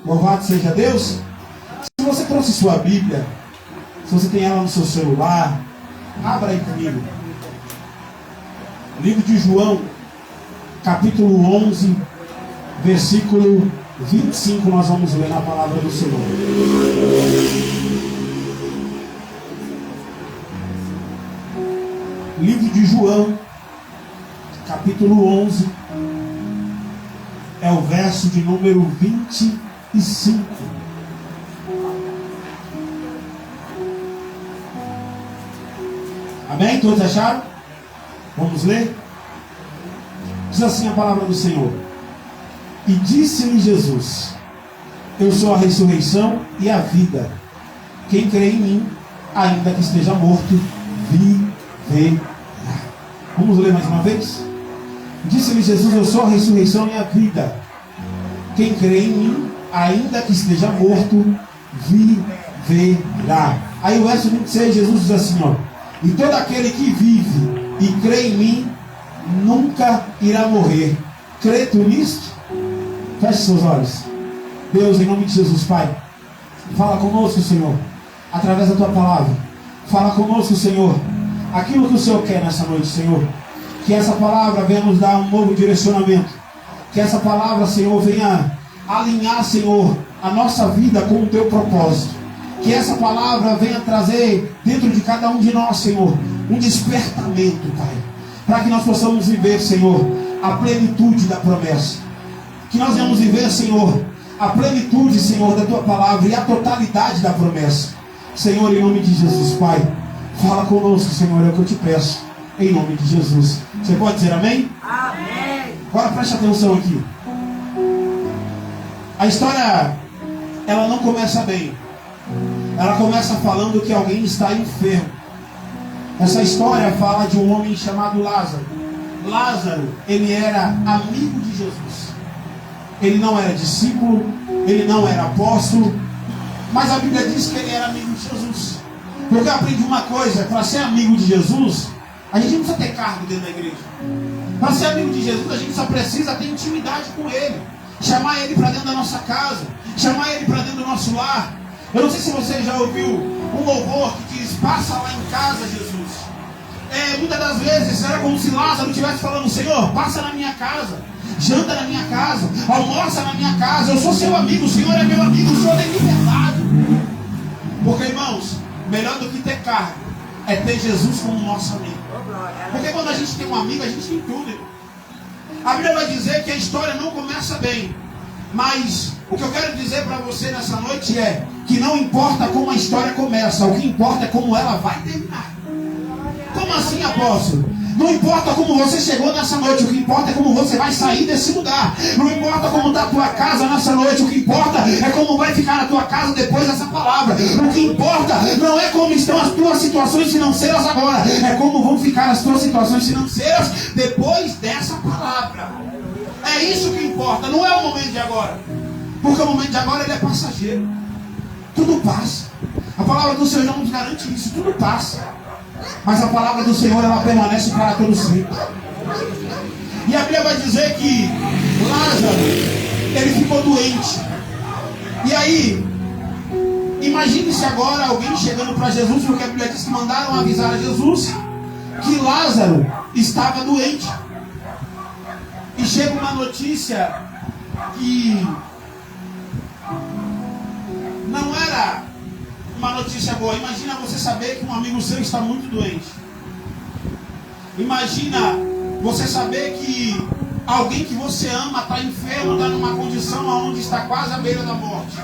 Louvado seja Deus. Se você trouxe sua Bíblia, se você tem ela no seu celular, abra aí comigo. Livro de João, capítulo 11, versículo 25, nós vamos ler na palavra do Senhor. Livro de João, capítulo 11, é o verso de número 25. Amém? Todos acharam? Vamos ler? Diz assim a palavra do Senhor. E disse-lhe Jesus: eu sou a ressurreição e a vida. Quem crê em mim, ainda que esteja morto, viverá. Vamos ler mais uma vez? Disse-lhe Jesus: eu sou a ressurreição e a vida. Quem crê em mim, ainda que esteja morto, viverá. Aí o verso 26, Jesus diz assim, ó: e todo aquele que vive e crê em mim, nunca irá morrer. Crê tu nisto? Feche seus olhos. Deus, em nome de Jesus, Pai, fala conosco, Senhor, através da tua palavra. Fala conosco, Senhor, aquilo que o Senhor quer nessa noite, Senhor. Que essa palavra venha nos dar um novo direcionamento. Que essa palavra, Senhor, venha alinhar, Senhor, a nossa vida com o teu propósito. Que essa palavra venha trazer dentro de cada um de nós, Senhor, um despertamento, Pai, para que nós possamos viver, Senhor, a plenitude da promessa. Que nós venhamos viver, Senhor, a plenitude, Senhor, da tua palavra e a totalidade da promessa. Senhor, em nome de Jesus, Pai, fala conosco, Senhor, é o que eu te peço, em nome de Jesus. Você pode dizer amém? Amém. Agora preste atenção aqui. A história, ela não começa bem. Ela começa falando que alguém está enfermo. Essa história fala de um homem chamado Lázaro. Lázaro, ele era amigo de Jesus. Ele não era discípulo, ele não era apóstolo, mas a Bíblia diz que ele era amigo de Jesus. Porque eu aprendi uma coisa: para ser amigo de Jesus, a gente não precisa ter cargo dentro da igreja. Para ser amigo de Jesus, a gente só precisa ter intimidade com Ele. Chamar Ele para dentro da nossa casa, chamar Ele para dentro do nosso lar. Eu não sei se você já ouviu um louvor que diz: passa lá em casa, Jesus. Muitas das vezes era como se Lázaro estivesse falando: Senhor, passa na minha casa, janta na minha casa, almoça na minha casa. Eu sou seu amigo, o Senhor é meu amigo, o Senhor tem liberdade. Porque, irmãos, melhor do que ter cargo é ter Jesus como nosso amigo. Porque quando a gente tem um amigo, a gente tem tudo, irmão. A Bíblia vai dizer que a história não começa bem, mas o que eu quero dizer para você nessa noite é que não importa como a história começa, o que importa é como ela vai terminar. Como assim, apóstolo? Não importa como você chegou nessa noite, o que importa é como você vai sair desse lugar. Não importa como está a tua casa nessa noite, o que importa é como vai ficar a tua casa depois dessa palavra. O que importa não é como estão as tuas situações financeiras agora, é como vão ficar as tuas situações financeiras depois dessa palavra. É isso que importa, não é o momento de agora. Porque o momento de agora ele é passageiro. Tudo passa. A palavra do Senhor não nos garante isso, tudo passa. Mas a palavra do Senhor, ela permanece para todo sempre. E a Bíblia vai dizer que Lázaro, ele ficou doente. E aí, imagine-se agora alguém chegando para Jesus, porque a Bíblia diz que mandaram avisar a Jesus que Lázaro estava doente. E chega uma notícia que não era uma notícia boa. Imagina você saber que um amigo seu está muito doente. Imagina você saber que alguém que você ama está enfermo, está numa condição onde está quase à beira da morte.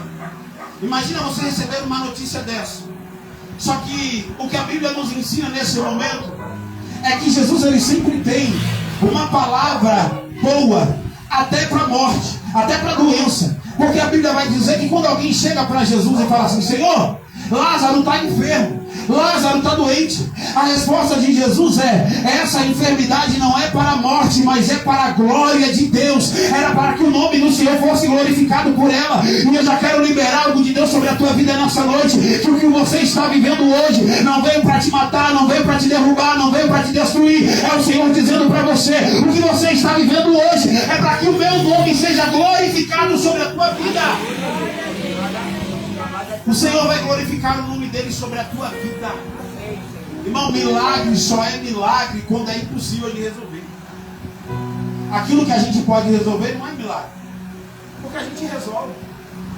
Imagina você receber uma notícia dessa. Só que o que a Bíblia nos ensina nesse momento é que Jesus, ele sempre tem uma palavra boa, até para a morte, até para a doença. Porque a Bíblia vai dizer que quando alguém chega para Jesus e fala assim: Senhor, Lázaro está enfermo. Lázaro está doente. A resposta de Jesus é: essa enfermidade não é para a morte, mas é para a glória de Deus. Era para que o nome do Senhor fosse glorificado por ela. E eu já quero liberar algo de Deus sobre a tua vida nessa noite. Que o que você está vivendo hoje não veio para te matar, não veio para te derrubar, não veio para te destruir. É o Senhor dizendo para você: o que você está vivendo hoje é para que o meu nome seja glorificado sobre a tua vida. O Senhor vai glorificar o nome dele sobre a tua vida. Irmão, milagre só é milagre quando é impossível de resolver. Aquilo que a gente pode resolver não é milagre, porque a gente resolve.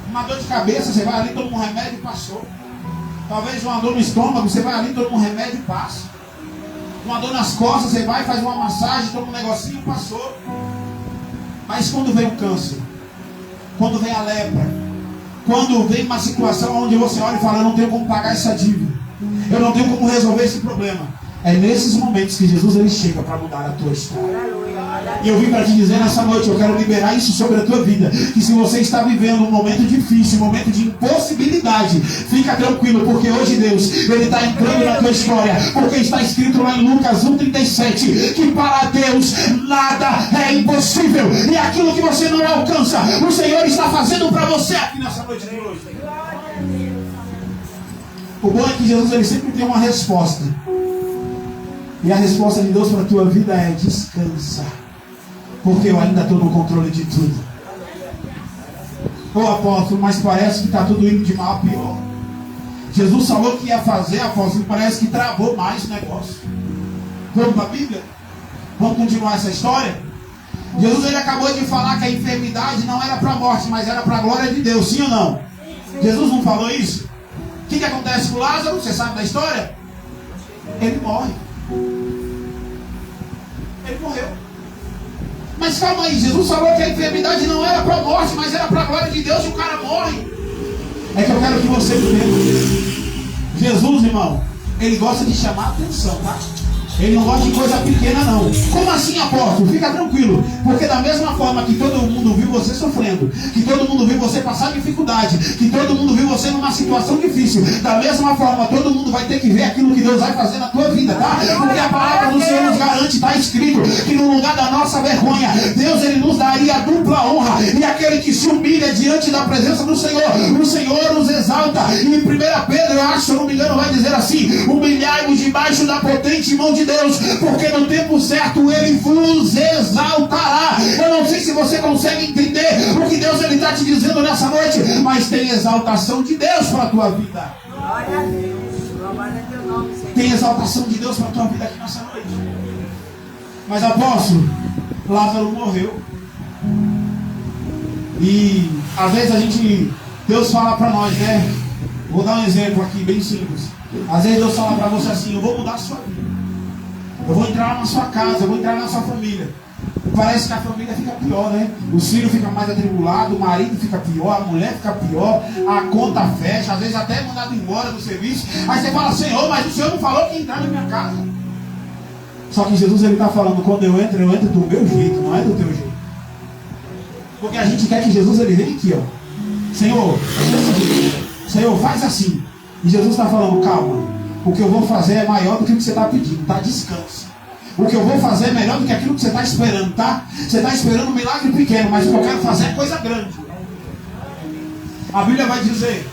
Uma dor de cabeça, você vai ali, toma um remédio e passou. Talvez uma dor no estômago, você vai ali, toma um remédio e passa. Uma dor nas costas, você vai, faz uma massagem, toma um negocinho e passou. Mas quando vem o câncer, quando vem a lepra, quando vem uma situação onde você olha e fala: eu não tenho como pagar essa dívida, eu não tenho como resolver esse problema, é nesses momentos que Jesus ele chega para mudar a tua história. E eu vim para te dizer nessa noite, eu quero liberar isso sobre a tua vida, que se você está vivendo um momento difícil, um momento de impossibilidade, fica tranquilo, porque hoje Deus ele está entrando na tua história, porque está escrito lá em Lucas 1,37 que para Deus nada é impossível, e aquilo que você não alcança, o Senhor está fazendo para você aqui nessa noite de hoje. O bom é que Jesus ele sempre tem uma resposta, e a resposta de Deus para a tua vida é: descansa, porque eu ainda estou no controle de tudo. Ô apóstolo, mas parece que está tudo indo de mal a pior. Jesus falou que ia fazer, apóstolo, parece que travou mais o negócio. Vamos para a Bíblia? Vamos continuar essa história? Jesus ele acabou de falar que a enfermidade não era para a morte, mas era para a glória de Deus, sim ou não? Jesus não falou isso? O que acontece com Lázaro? Você sabe da história? Ele morre. Ele morreu. Mas calma aí, Jesus falou que a enfermidade não era para a morte, mas era para a glória de Deus, e o cara morre. É que eu quero que você entenda. Jesus, irmão, ele gosta de chamar a atenção, tá? Ele não gosta de coisa pequena, não. Como assim, apóstolo? Fica tranquilo. Porque da mesma forma que todo mundo viu você sofrendo, que todo mundo viu você passar dificuldade, que todo mundo viu você numa situação difícil, da mesma forma todo mundo vai ter que ver aquilo que Deus vai fazer na tua vida, tá? Porque a palavra do Senhor nos garante, está escrito, que no lugar da nossa vergonha, Deus ele nos daria a dupla honra. E aquele que se humilha diante da presença do Senhor, o Senhor nos exalta. E em 1 Pedro, eu acho, se eu não me engano, vai dizer assim: humilhai-vos debaixo da potente mão de Deus, porque no tempo certo ele vos exaltará. Eu não sei se você consegue entender o que Deus ele está te dizendo nessa noite, mas tem exaltação de Deus para a tua vida. Glória a Deus. Glória a teu nome, Senhor. Tem exaltação de Deus para a tua vida aqui nessa noite. Mas apóstolo, Lázaro morreu. E às vezes Deus fala para nós, né? Vou dar um exemplo aqui bem simples. Às vezes Deus fala para você assim: eu vou mudar a sua vida, eu vou entrar na sua casa, eu vou entrar na sua família. E parece que a família fica pior, né? Os filhos ficam mais atribulados, o marido fica pior, a mulher fica pior, a conta fecha, às vezes até é mandado embora do serviço. Aí você fala: Senhor, mas o Senhor não falou que ia entrar na minha casa. Só que Jesus ele está falando: quando eu entro do meu jeito, não é do teu jeito. Porque a gente quer que Jesus ele venha aqui, ó. Senhor, faz assim. E Jesus está falando: calma, o que eu vou fazer é maior do que o que você está pedindo, tá? Descansa. O que eu vou fazer é melhor do que aquilo que você está esperando, tá? Você está esperando um milagre pequeno, mas o que eu quero fazer é coisa grande. A Bíblia vai dizer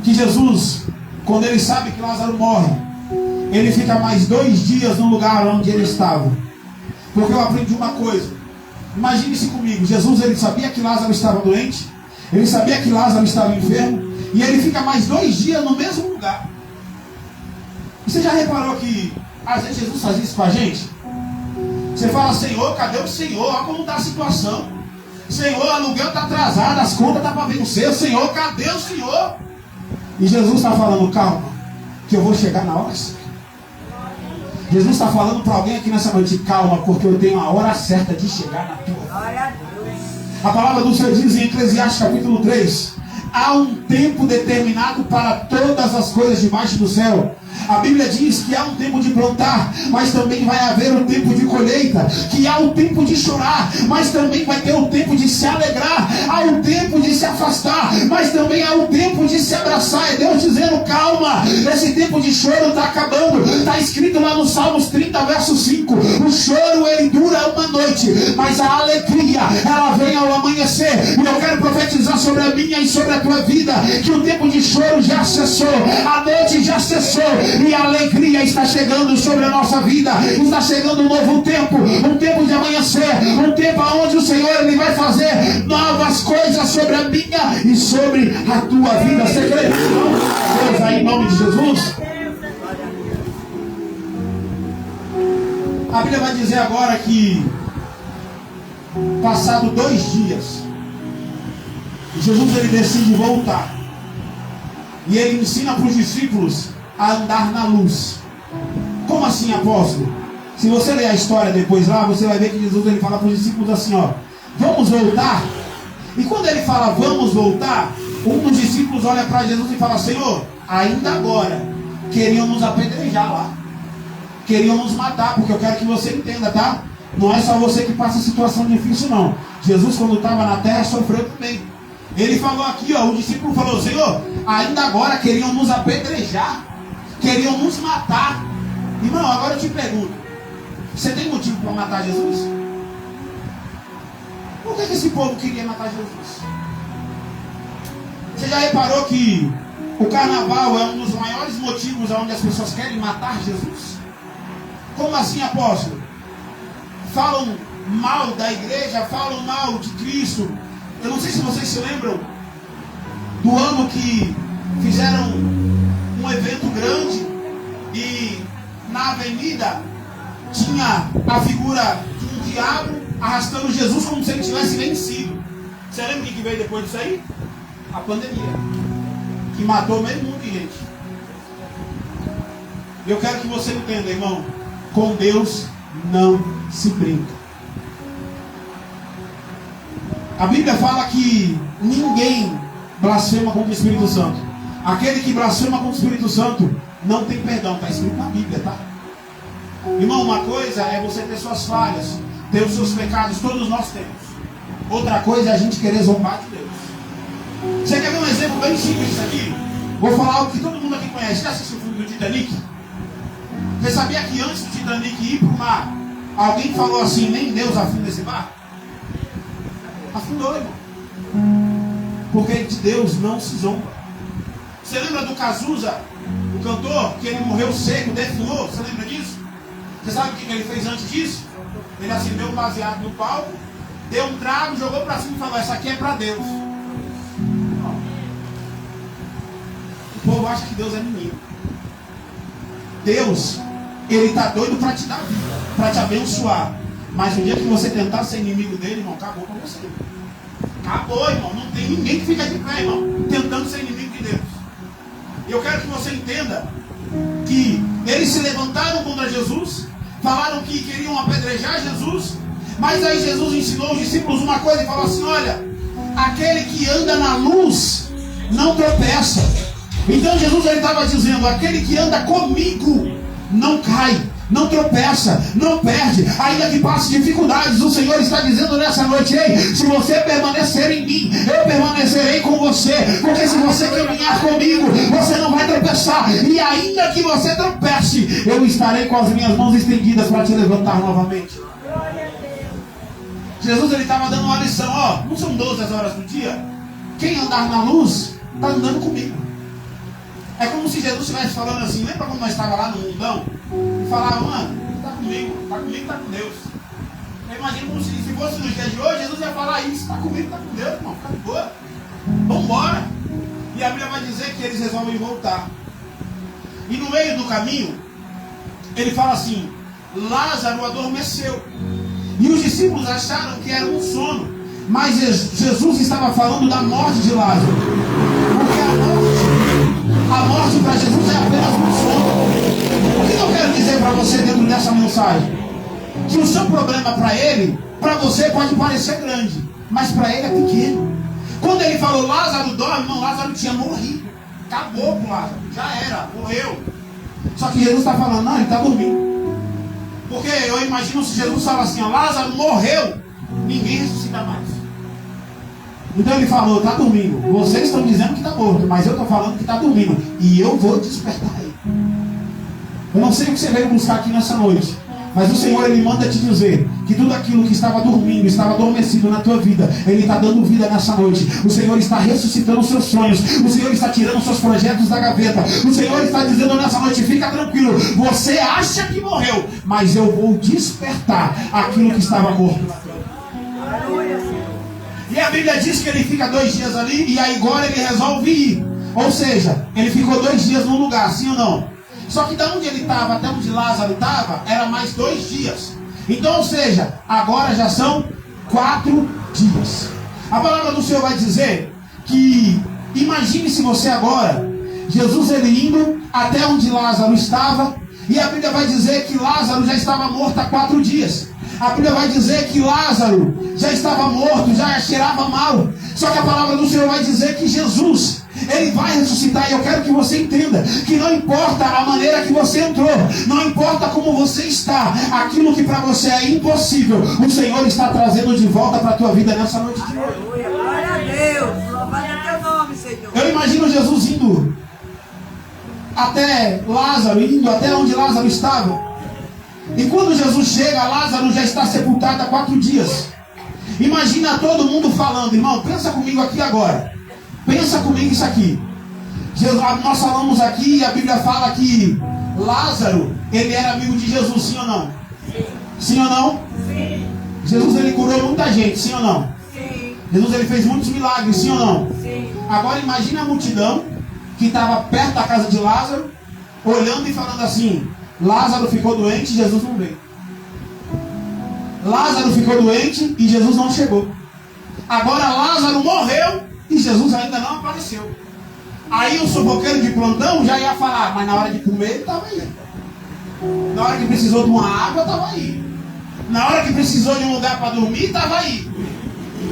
que Jesus, quando ele sabe que Lázaro morre, ele fica mais 2 dias no lugar onde ele estava. Porque eu aprendi uma coisa. Imagine-se comigo, Jesus ele sabia que Lázaro estava doente, ele sabia que Lázaro estava enfermo, e ele fica mais 2 dias no mesmo lugar. Você já reparou que às vezes Jesus faz isso com a gente? Você fala: Senhor, cadê o Senhor? Olha como está a situação. Senhor, o aluguel está atrasado, as contas estão para vencer. Senhor, cadê o Senhor? E Jesus está falando: calma, que eu vou chegar na hora certa. Jesus está falando para alguém aqui nessa noite: calma, porque eu tenho a hora certa de chegar na tua. Glória a Deus. A palavra do Senhor diz em Eclesiastes capítulo 3: há um tempo determinado para todas as coisas debaixo do céu, A Bíblia diz que há um tempo de plantar, mas também vai haver um tempo de colheita. Que há um tempo de chorar, mas também vai ter um tempo de se alegrar. Há um tempo de se afastar, mas também há um tempo de se abraçar. É Deus dizendo: calma, esse tempo de choro está acabando. Está escrito lá no Salmos 30, verso 5. O choro, ele dura uma noite, mas a alegria, ela vem ao amanhecer. E eu quero profetizar sobre a minha e sobre a tua vida, que o tempo de choro já cessou, a noite já cessou, e a alegria está chegando sobre a nossa vida. Está chegando um novo tempo, um tempo de amanhecer, um tempo onde o Senhor, ele vai fazer novas coisas sobre a minha e sobre a tua vida. Você crê? Deus, aí, em nome de Jesus. A Bíblia vai dizer agora que, passado 2 dias, Jesus, ele decide voltar. E ele ensina para os discípulos a andar na luz. Como assim, apóstolo? Se você ler a história depois lá, você vai ver que Jesus, ele fala para os discípulos assim, ó: vamos voltar. E quando ele fala vamos voltar, um dos discípulos olha para Jesus e fala: Senhor, ainda agora queriam nos apedrejar lá, queriam nos matar. Porque eu quero que você entenda, tá? Não é só você que passa situação difícil, não. Jesus, quando estava na terra, sofreu também. Ele falou aqui, ó, o discípulo falou: Senhor, ainda agora queriam nos apedrejar, queriam nos matar. Irmão, agora eu te pergunto, você tem motivo para matar Jesus? Por que esse povo queria matar Jesus? Você já reparou que o carnaval é um dos maiores motivos onde as pessoas querem matar Jesus? Como assim, apóstolo? Falam mal da igreja, falam mal de Cristo. Eu não sei se vocês se lembram do ano que fizeram um evento grande e na avenida tinha a figura de um diabo arrastando Jesus como se ele tivesse vencido. Você lembra o que veio depois disso aí? A pandemia, que matou meio mundo de gente. Eu quero que você entenda, irmão, com Deus não se brinca. A Bíblia fala que ninguém blasfema contra o Espírito Santo. Aquele que blasfema contra o Espírito Santo não tem perdão. Está escrito na Bíblia, tá? Irmão, uma coisa é você ter suas falhas, ter os seus pecados, todos nós temos. Outra coisa é a gente querer zombar de Deus. Você quer ver um exemplo bem simples disso aqui? Vou falar algo que todo mundo aqui conhece. Já assistiu o filme do Titanic? Você sabia que antes do Titanic ir para o mar, alguém falou assim: nem Deus afunda esse barco? Afundou, irmão. Porque de Deus não se zomba. Você lembra do Cazuza, o cantor, que ele morreu seco, defumou? Você lembra disso? Você sabe o que ele fez antes disso? Ele acendeu um baseado no palco, deu um trago, jogou para cima e falou: essa aqui é para Deus. O povo acha que Deus é menino. Deus, ele está doido para te dar vida, para te abençoar. Mas no dia que você tentar ser inimigo dele, irmão, acabou com você. Acabou, irmão. Não tem ninguém que fica de pé, irmão, tentando ser inimigo de Deus. E eu quero que você entenda que eles se levantaram contra Jesus, falaram que queriam apedrejar Jesus, mas aí Jesus ensinou aos discípulos uma coisa e falou assim: olha, aquele que anda na luz não tropeça. Então Jesus, ele estava dizendo: aquele que anda comigo não cai, não tropeça, não perde, ainda que passe dificuldades. O Senhor está dizendo nessa noite: ei, se você permanecer em mim, eu permanecerei com você. Porque se você caminhar comigo, você não vai tropeçar. E ainda que você tropece, eu estarei com as minhas mãos estendidas para te levantar novamente. Jesus, ele estava dando uma lição: ó, não são 12 as horas do dia? Quem andar na luz, está andando comigo. É como se Jesus estivesse falando assim: lembra quando nós estávamos lá no mundão? E falava: mano, está comigo, está com Deus. Eu imagino como se fosse nos dias de hoje, Jesus ia falar isso: está comigo, está com Deus, irmão, fica de boa. Vamos embora. E a Bíblia vai dizer que eles resolvem voltar. E no meio do caminho, ele fala assim: Lázaro adormeceu. E os discípulos acharam que era um sono. Mas Jesus estava falando da morte de Lázaro. Porque a morte para Jesus é apenas um sono. O que eu quero dizer para você dentro dessa mensagem? Que o seu problema para ele, para você pode parecer grande, mas para ele é pequeno. Quando ele falou Lázaro dorme, não, Lázaro tinha morrido. Acabou com Lázaro, já era, morreu. Só que Jesus está falando, não, ele está dormindo. Porque eu imagino se Jesus fala assim, ó, Lázaro morreu, ninguém ressuscita mais. Então ele falou, está dormindo. Vocês estão dizendo que está morto, mas eu estou falando que está dormindo. E eu vou despertar ele. Eu não sei o que você veio buscar aqui nessa noite, mas o Senhor, Ele manda te dizer que tudo aquilo que estava dormindo, estava adormecido na tua vida, Ele está dando vida nessa noite. O Senhor está ressuscitando os seus sonhos. O Senhor está tirando os seus projetos da gaveta. O Senhor está dizendo nessa noite, fica tranquilo. Você acha que morreu, mas eu vou despertar aquilo que estava morto na tua vida. E a Bíblia diz que ele fica 2 dias ali, e aí agora ele resolve ir. Ou seja, ele ficou 2 dias num lugar, sim ou não? Só que de onde ele estava até onde Lázaro estava, era mais 2 dias. Então, ou seja, agora já são 4 dias. A palavra do Senhor vai dizer que, imagine se você agora, Jesus ele indo até onde Lázaro estava, e a Bíblia vai dizer que Lázaro já estava morto há 4 dias. A Bíblia vai dizer que Lázaro já estava morto, já cheirava mal. Só que a palavra do Senhor vai dizer que Jesus, Ele vai ressuscitar. E eu quero que você entenda que não importa a maneira que você entrou, não importa como você está, aquilo que para você é impossível, o Senhor está trazendo de volta para a tua vida nessa noite de hoje. Glória a Deus. Louvado é teu nome, Senhor. Eu imagino Jesus indo até Lázaro, indo até onde Lázaro estava. E quando Jesus chega, Lázaro já está sepultado há 4 dias. Imagina todo mundo falando, irmão, pensa comigo aqui agora. Pensa comigo isso aqui. Nós falamos aqui e a Bíblia fala que Lázaro, ele era amigo de Jesus, sim ou não? Sim. Sim ou não? Sim. Jesus, ele curou muita gente, sim ou não? Sim. Jesus, ele fez muitos milagres, sim ou não? Sim. Agora imagina a multidão que estava perto da casa de Lázaro, olhando e falando assim, Lázaro ficou doente e Jesus não veio. Lázaro ficou doente e Jesus não chegou. Agora Lázaro morreu e Jesus ainda não apareceu. Aí o sufoqueiro de plantão já ia falar, mas na hora de comer ele estava aí. Na hora que precisou de uma água, estava aí. Na hora que precisou de um lugar para dormir, estava aí.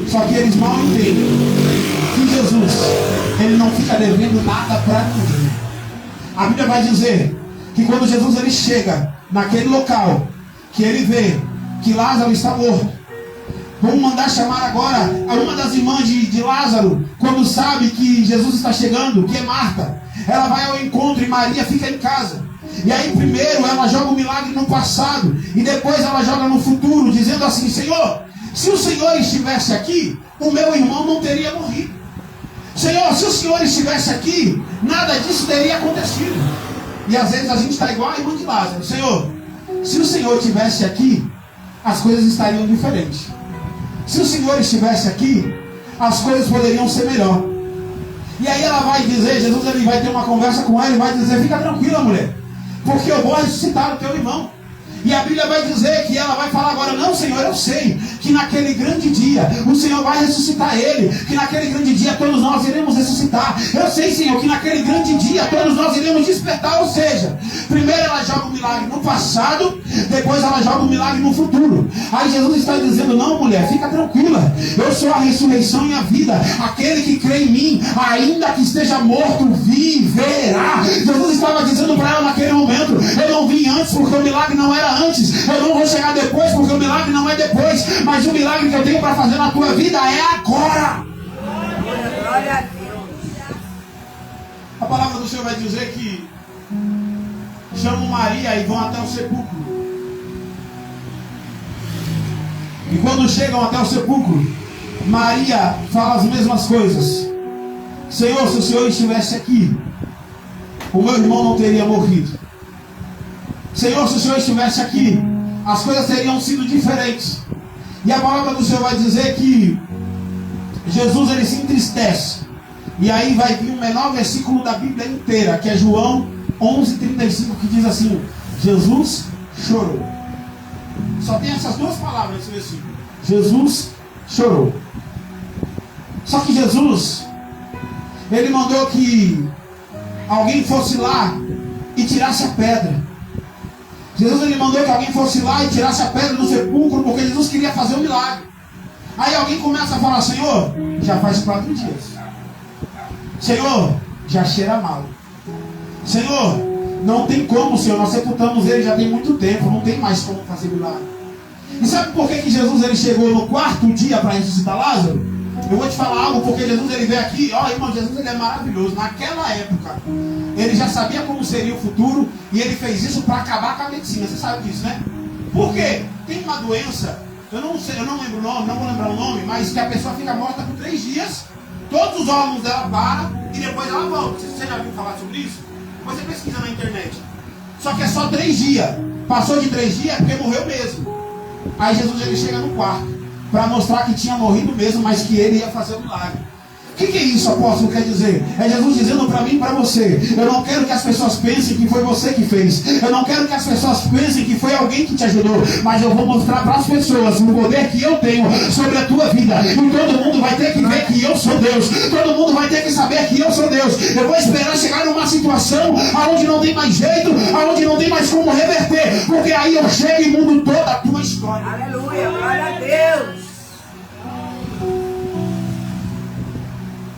Só que eles mal entendem que Jesus, ele não fica devendo nada para ninguém. A Bíblia vai dizer que quando Jesus ele chega naquele local, que ele vê que Lázaro está morto, vamos mandar chamar agora a uma das irmãs de Lázaro, quando sabe que Jesus está chegando, que é Marta. Ela vai ao encontro e Maria fica em casa. E aí primeiro ela joga o milagre no passado e depois ela joga no futuro, dizendo assim, Senhor, se o Senhor estivesse aqui, o meu irmão não teria morrido. Senhor, se o Senhor estivesse aqui, nada disso teria acontecido. E às vezes a gente está igual a irmã de Lázaro. Senhor, se o Senhor estivesse aqui, as coisas estariam diferentes. Se o Senhor estivesse aqui, as coisas poderiam ser melhor. E aí ela vai dizer, Jesus ele vai ter uma conversa com ela e vai dizer, fica tranquila, mulher, porque eu vou ressuscitar o teu irmão. E a Bíblia vai dizer que ela vai falar agora, não, Senhor, eu sei que naquele grande dia o Senhor vai ressuscitar ele, que naquele grande dia todos nós iremos ressuscitar. Eu sei, Senhor, que naquele grande dia todos nós iremos despertar. Ou seja, primeiro ela joga o milagre no passado, depois ela joga o milagre no futuro. Aí Jesus está dizendo, não, mulher, fica tranquila, eu sou a ressurreição e a vida. Aquele que crê em mim, ainda que esteja morto, viverá. Jesus estava dizendo para ela naquele momento, eu não vim antes porque o milagre não era antes, eu não vou chegar depois porque o milagre não é depois, mas o milagre que eu tenho para fazer na tua vida é agora. Glória a Deus. A palavra do Senhor vai dizer que chamam Maria e vão até o sepulcro. E quando chegam até o sepulcro, Maria fala as mesmas coisas. Senhor, se o Senhor estivesse aqui, o meu irmão não teria morrido. Senhor, se o Senhor estivesse aqui, as coisas teriam sido diferentes. E a palavra do Senhor vai dizer que Jesus ele se entristece. E aí vai vir o menor versículo da Bíblia inteira, que é João 11:35, que diz assim, Jesus chorou. Só tem essas duas palavras nesse versículo. Jesus chorou. Só que Jesus, ele mandou que alguém fosse lá e tirasse a pedra. Jesus ele mandou que alguém fosse lá e tirasse a pedra do sepulcro, porque Jesus queria fazer um milagre. Aí alguém começa a falar, Senhor, já faz 4 dias. Senhor, já cheira mal. Senhor, Não tem como, Senhor, nós sepultamos ele já tem muito tempo, não tem mais como fazer milagre. E sabe por que Jesus ele chegou no quarto dia para ressuscitar Lázaro? Eu vou te falar algo, porque Jesus ele veio aqui, ó irmão, Jesus ele é maravilhoso. Naquela época, ele já sabia como seria o futuro e ele fez isso para acabar com a medicina. Você sabe disso, né? Por quê? Tem uma doença, eu não lembro o nome, não vou lembrar o nome, mas que a pessoa fica morta por 3 dias, todos os órgãos dela param e depois ela volta. Você já viu falar sobre isso? Depois você pesquisa na internet. Só que é só 3 dias. Passou de 3 dias é porque morreu mesmo. Aí Jesus ele chega no quarto para mostrar que tinha morrido mesmo, mas que ele ia fazer o milagre. O que é isso, apóstolo, quer dizer? É Jesus dizendo para mim e para você: eu não quero que as pessoas pensem que foi você que fez. Eu não quero que as pessoas pensem que foi alguém que te ajudou. Mas eu vou mostrar para as pessoas o poder que eu tenho sobre a tua vida. E todo mundo vai ter que ver que eu sou Deus. Todo mundo vai ter que saber que eu sou Deus. Eu vou esperar chegar numa situação onde não tem mais jeito, onde não tem mais como reverter. Porque aí eu chego e mudo toda a tua história. Aleluia, glória a Deus.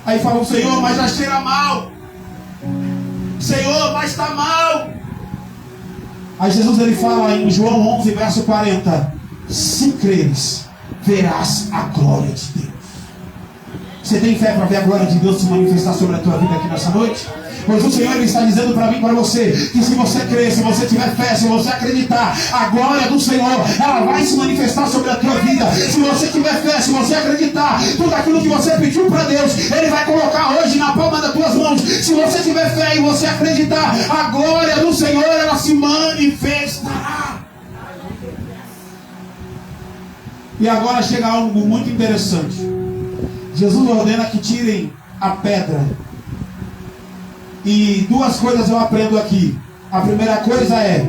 Aí falou: Senhor, mas já cheira mal. Senhor, mas está mal. Aí Jesus ele fala em João 11, verso 40: se creres, verás a glória de Deus. Você tem fé para ver a glória de Deus se manifestar sobre a tua vida aqui nessa noite? Pois o Senhor ele está dizendo para mim e para você que se você crer, se você tiver fé, se você acreditar, a glória do Senhor ela vai se manifestar sobre a tua vida. Se você tiver fé, se você acreditar, tudo aquilo que você pediu para Deus, Ele vai colocar hoje na palma das tuas mãos. Se você tiver fé e você acreditar, a glória do Senhor ela se manifestará. E agora chega algo muito interessante. Jesus ordena que tirem a pedra. E 2 coisas eu aprendo aqui. A primeira coisa é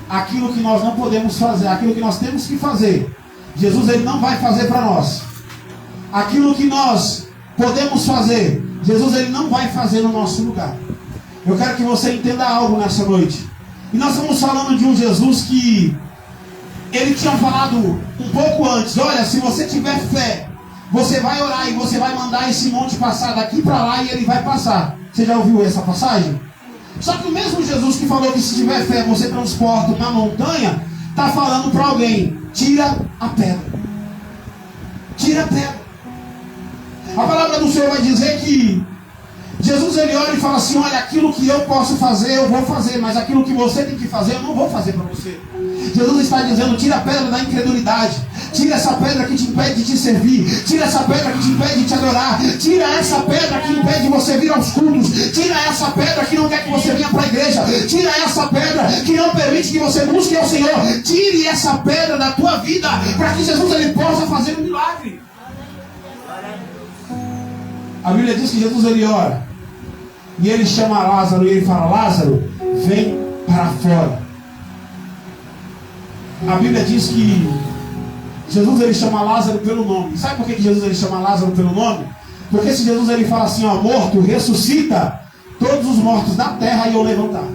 aquilo que nós não podemos fazer, aquilo que nós temos que fazer, Jesus ele não vai fazer para nós. Aquilo que nós podemos fazer, Jesus ele não vai fazer no nosso lugar. Eu quero que você entenda algo nessa noite. E nós estamos falando de um Jesus que ele tinha falado um pouco antes: olha, se você tiver fé, você vai orar e você vai mandar esse monte passar daqui para lá e ele vai passar. Você já ouviu essa passagem? Só que o mesmo Jesus que falou que se tiver fé você transporta uma montanha, está falando para alguém: tira a pedra. Tira a pedra. A palavra do Senhor vai dizer que Jesus ele olha e fala assim: olha, aquilo que eu posso fazer eu vou fazer, mas aquilo que você tem que fazer eu não vou fazer para você. Jesus está dizendo: tira a pedra da incredulidade. Tira essa pedra que te impede de te servir. Tira essa pedra que te impede de te adorar. Tira essa pedra que impede você vir aos cultos. Tira essa pedra que não quer que você venha para a igreja. Tira essa pedra que não permite que você busque ao Senhor. Tire essa pedra da tua vida, para que Jesus ele possa fazer um milagre. A Bíblia diz que Jesus ele ora e ele chama Lázaro e ele fala: Lázaro, vem para fora. A Bíblia diz que Jesus ele chama Lázaro pelo nome. Sabe por que Jesus ele chama Lázaro pelo nome? Porque se Jesus ele fala assim: ó, morto, ressuscita todos os mortos da terra e eu levantar.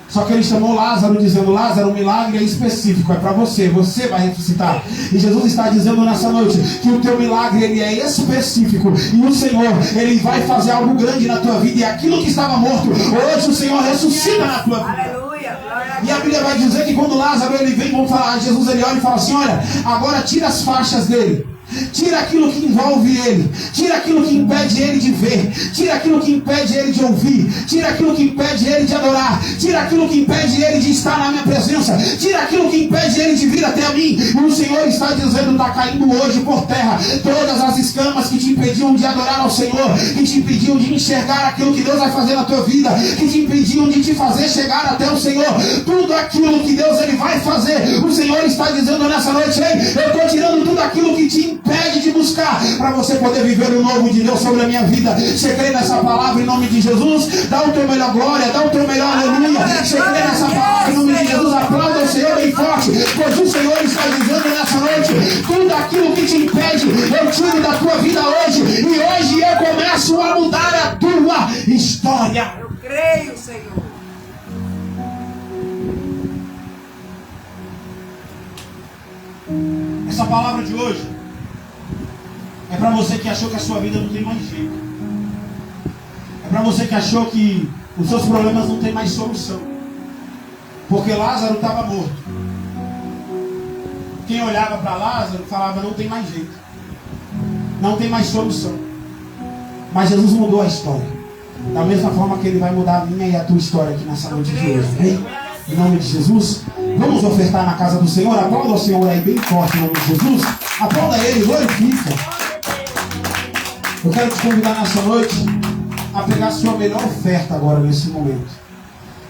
Só que ele chamou Lázaro dizendo: Lázaro, o milagre é específico, é para você, você vai ressuscitar. E Jesus está dizendo nessa noite que o teu milagre ele é específico. E o Senhor, ele vai fazer algo grande na tua vida. E aquilo que estava morto, hoje o Senhor ressuscita na tua vida. Aleluia, glória a Deus. E a Bíblia vai dizer que quando Lázaro ele vem, vamos falar, Jesus ele olha e fala assim: olha, agora tira as faixas dele. Tira aquilo que envolve ele. Tira aquilo que impede ele de ver. Tira aquilo que impede ele de ouvir. Tira aquilo que impede ele de adorar. Tira aquilo que impede ele de estar na minha presença. Tira aquilo que impede ele de vir até mim. E o Senhor está dizendo: está caindo hoje por terra todas as escamas que te impediam de adorar ao Senhor, que te impediam de enxergar aquilo que Deus vai fazer na tua vida, que te impediam de te fazer chegar até o Senhor. Tudo aquilo que Deus ele vai fazer, o Senhor está dizendo nessa noite: ei, eu estou tirando tudo aquilo que te impede de buscar, para você poder viver o novo de Deus sobre a minha vida. Você crê nessa palavra em nome de Jesus? Dá o teu melhor glória, dá o teu melhor aleluia. Você crê nessa palavra em nome de Jesus? Aplauda o Senhor bem forte, pois o Senhor está dizendo nessa noite: tudo aquilo que te impede, eu tiro da tua vida hoje, e hoje eu começo a mudar a tua história. Eu creio, Senhor. Essa palavra de hoje é para você que achou que a sua vida não tem mais jeito. É para você que achou que os seus problemas não tem mais solução. Porque Lázaro estava morto. Quem olhava para Lázaro falava, não tem mais jeito. Não tem mais solução. Mas Jesus mudou a história. Da mesma forma que Ele vai mudar a minha e a tua história aqui nessa noite de hoje. Amém? Em nome de Jesus. Vamos ofertar na casa do Senhor. Aplauda o Senhor aí bem forte em nome de Jesus. Aplauda Ele, glorifica. Eu quero te convidar nessa noite a pegar a sua melhor oferta agora nesse momento.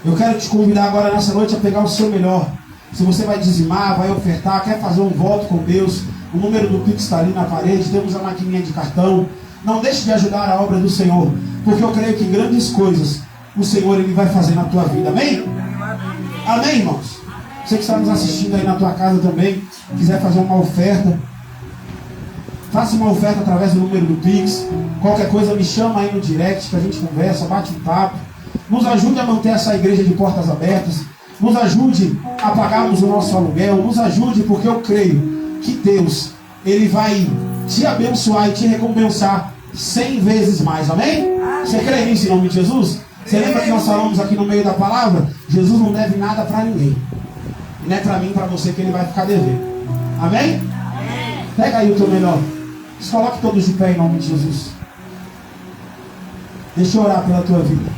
Eu quero te convidar agora nessa noite a pegar o seu melhor. Se você vai dizimar, vai ofertar, quer fazer um voto com Deus, o número do Pix está ali na parede, temos a maquininha de cartão. Não deixe de ajudar a obra do Senhor, porque eu creio que grandes coisas o Senhor Ele vai fazer na tua vida. Amém? Amém, irmãos? Você que está nos assistindo aí na tua casa também, quiser fazer uma oferta, faça uma oferta através do número do Pix. Qualquer coisa me chama aí no direct, que a gente conversa, bate um papo. Nos ajude a manter essa igreja de portas abertas. Nos ajude a pagarmos o nosso aluguel. Nos ajude, porque eu creio que Deus, Ele vai te abençoar e te recompensar 100 vezes mais. Amém? Você crê nisso em nome de Jesus? Você lembra que nós falamos aqui no meio da palavra? Jesus não deve nada para ninguém. E não é para mim, para você que Ele vai ficar devendo. Amém? Pega aí o teu melhor. Se coloque todos de pé em nome de Jesus. Deixa eu orar pela tua vida.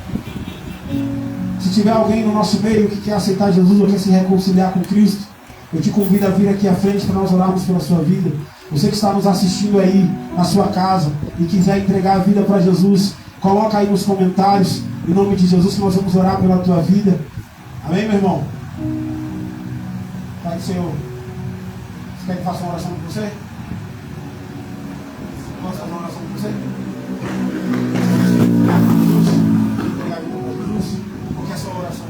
Se tiver alguém no nosso meio que quer aceitar Jesus ou quer se reconciliar com Cristo, eu te convido a vir aqui à frente para nós orarmos pela sua vida. Você que está nos assistindo aí na sua casa e quiser entregar a vida para Jesus, coloca aí nos comentários, em nome de Jesus, que nós vamos orar pela tua vida. Amém, meu irmão? Pai do Senhor, você quer que faça uma oração com você? Posso fazer uma oração com você? Entregar a vida para Jesus. Qual que é a sua oração?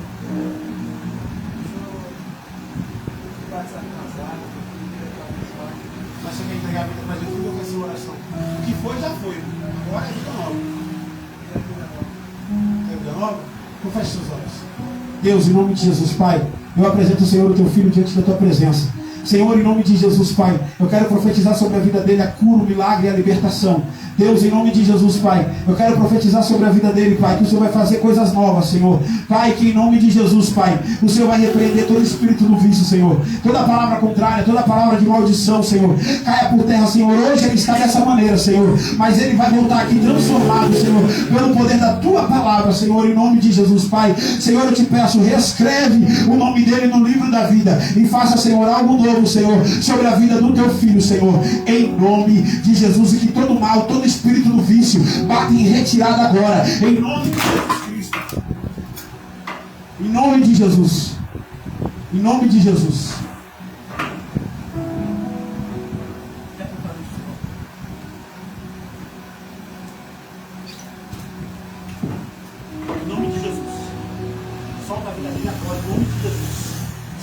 Mas você quer entregar a vida para Jesus? Qual que é a sua oração? O que foi, já foi. Agora é vida nova. Quer vida nova? Então feche seus olhos. Deus, em nome de Jesus, Pai, eu apresento o Senhor, o teu filho, diante da tua presença. Senhor, em nome de Jesus, Pai, eu quero profetizar sobre a vida dele a cura, o milagre e a libertação. Deus, em nome de Jesus, Pai, eu quero profetizar sobre a vida dele, Pai, que o Senhor vai fazer coisas novas, Senhor. Pai, que em nome de Jesus, Pai, o Senhor vai repreender todo espírito do vício, Senhor. Toda palavra contrária, toda palavra de maldição, Senhor, caia por terra, Senhor. Hoje ele está dessa maneira, Senhor, mas ele vai voltar aqui transformado, Senhor, pelo poder da tua palavra, Senhor, em nome de Jesus, Pai. Senhor, eu te peço, reescreve o nome dele no livro da vida e faça, Senhor, algo novo, Senhor, sobre a vida do teu filho, Senhor, em nome de Jesus. E que todo mal, todo espírito do vício bate em retirada agora, em nome de Jesus Cristo, em nome de Jesus, em nome de Jesus. Em nome de Jesus, solta a vida dele agora, em nome de Jesus.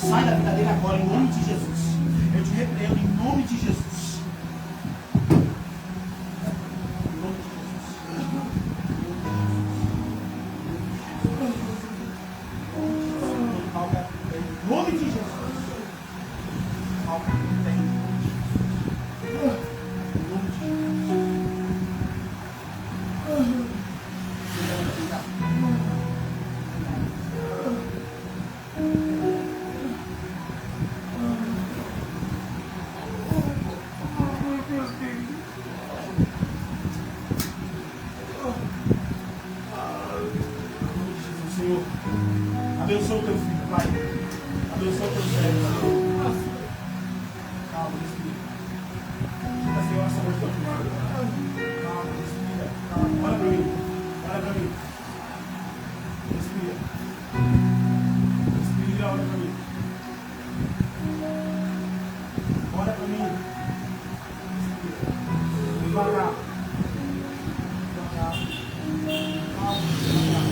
Sai da vida dele agora, em nome de Jesus. Eu te repreendo em nome de Jesus. Em nome de Jesus. Senhor, abençoa o teu filho, Pai. Abençoa o teu servo. Calma, respira. Vai ser oração hoje, teu filho. Calma, respira. Calma, olha para mim. Olha para mim. Respira. Respira, olha para mim. Olha para mim. Respira. Devagar. Devagar. Calma, devagar.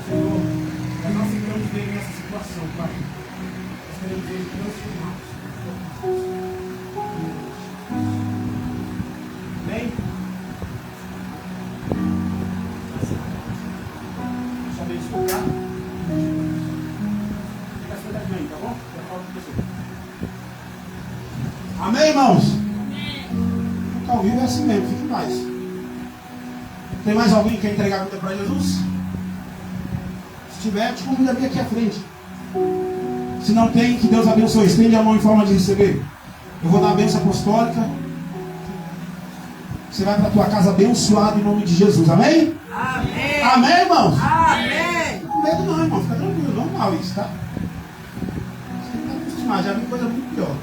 Senhor, nós queremos ver nessa situação, Pai. Nós queremos ver transformados. Amém? Deixa eu abençoar. Fica sentadinho aí, tá bom? Já falo com você. Amém, irmãos? que ao vivo é assim mesmo, fique em paz. Tem mais alguém que quer entregar a vida para Jesus? Se tiver, te convido a vir aqui à frente. Se não tem, que Deus abençoe. Estende a mão em forma de receber. Eu vou dar a bênção apostólica. Você vai para a tua casa abençoado em nome de Jesus. Amém? Amém. Amém, irmãos? Amém. Não tem medo não, irmão. Fica tranquilo. Normal isso, tá? Você tem que estar acostumado. Já vi coisa muito pior.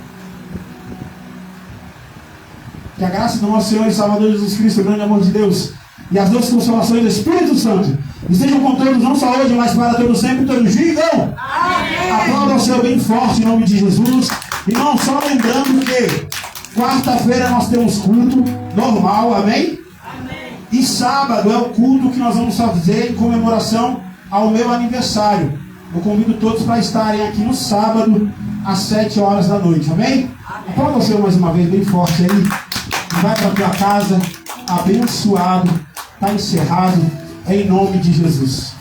Que a graça do nosso Senhor e Salvador Jesus Cristo, o grande amor de Deus, e as doces consolações do Espírito Santo estejam com todos, não só hoje, mas para todos sempre, todos digam. Amém. Aplauda o Senhor bem forte em nome de Jesus. E não só lembrando que quarta-feira nós temos culto normal, amém? Amém. E sábado é o culto que nós vamos fazer em comemoração ao meu aniversário. Eu convido todos para estarem aqui no sábado, às 7 horas da noite, amém? Aplauda o Senhor mais uma vez bem forte aí. E vai para a tua casa abençoado. Está encerrado em nome de Jesus.